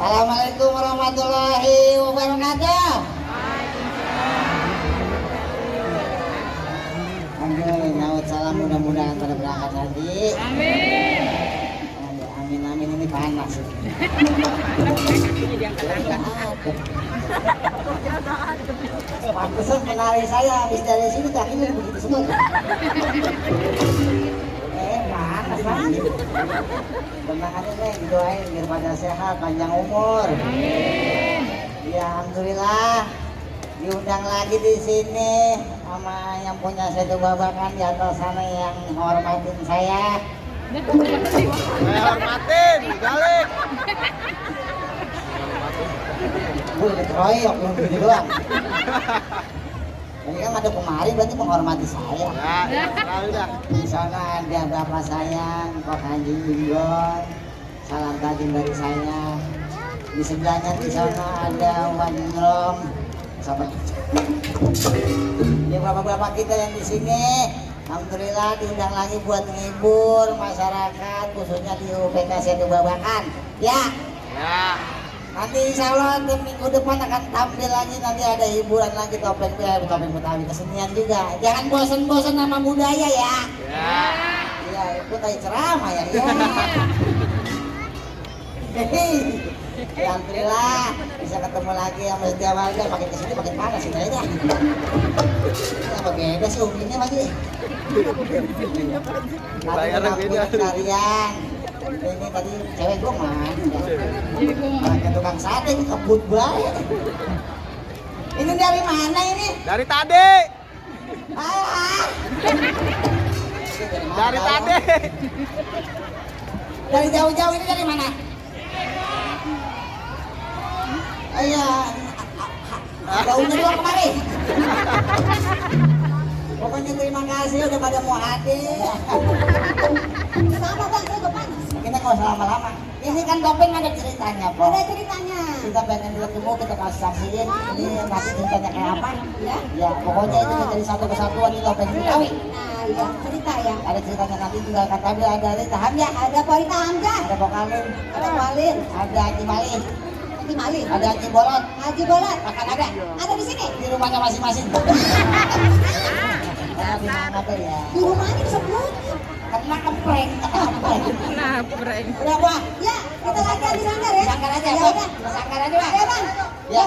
Assalamualaikum warahmatullahi wabarakatuh. Aduh, nyaut salam mudah-mudahan pada berangkat nanti. Amin. Amin amin, ini panas. Pantesan penari saya habis dari sini kakinya begitu semua. Panas banget. Tenang aja nih, doain biar pada sehat, panjang umur. Amin. Ya alhamdulillah diundang lagi di sini sama yang punya Setu Babakan di atas sana yang hormatin saya. Saya hormatin, digalik. Gue dikeroyok belum gitu doang. Ini kan ada kemari berarti menghormati saya. Ya, terlalu dah. Di sana ada Bapak sayang, Pak Haji Imron. Salam tajim dari saya. Di sebelahnya di sana ada Wan Imron. Sahabat. Ya bapak-bapak kita yang di sini, alhamdulillah diundang lagi buat menghibur masyarakat khususnya di UPK Setu Babakan. Ya. Ya. Nanti insya Allah minggu depan akan tampil lagi, nanti ada hiburan lagi, topeng Betawi, kesenian juga. Jangan bosan-bosan sama budaya ya. Ya. Iya, ikut aja ceramah ya. Ya, alhamdulillah bisa ketemu lagi sama setiap warga. Makin kesini makin panas ini aja. Apa beda sih umumnya lagi? Bayarnya beda. Kalian. Ini tadi cewek gua mana? Pakai tukang sate kebut banget. Ini dari mana ini? Dari tadi. Ah. Dari tadi. Dari jauh-jauh ini dari mana? Iya. Jauhnya doang kemari. Pokoknya terima kasih udah pada mau hadir. Sama bang, saya juga panas. Kita kalau selama-lama. Ini kan topeng ada ceritanya, Pak. Ada ceritanya. Kita pengen ketemu, kita kasih saksiin. Ini nanti ceritanya kayak apa? Ya. Ya, pokoknya itu menjadi satu kesatuan di topeng Betawi. Nah, iya cerita ya. Ada ceritanya nanti tinggal kata dia ada Rita Hamzah, ada Pak Rita Hamzah, ada Pokalin, ada Walin, ada Haji Malin. Haji Malin, ada Haji Bolot. Haji Bolot akan ada di sini di rumahnya masing-masing. Di mana tuh ya? Di rumahnya disebut kena keprank. Nah, prank. Udah Pak? Ya, kita latihan di sanggar ya. Sanggar aja, Ya Pak. udah. Sanggar aja, Pak. Ya bang. Ya.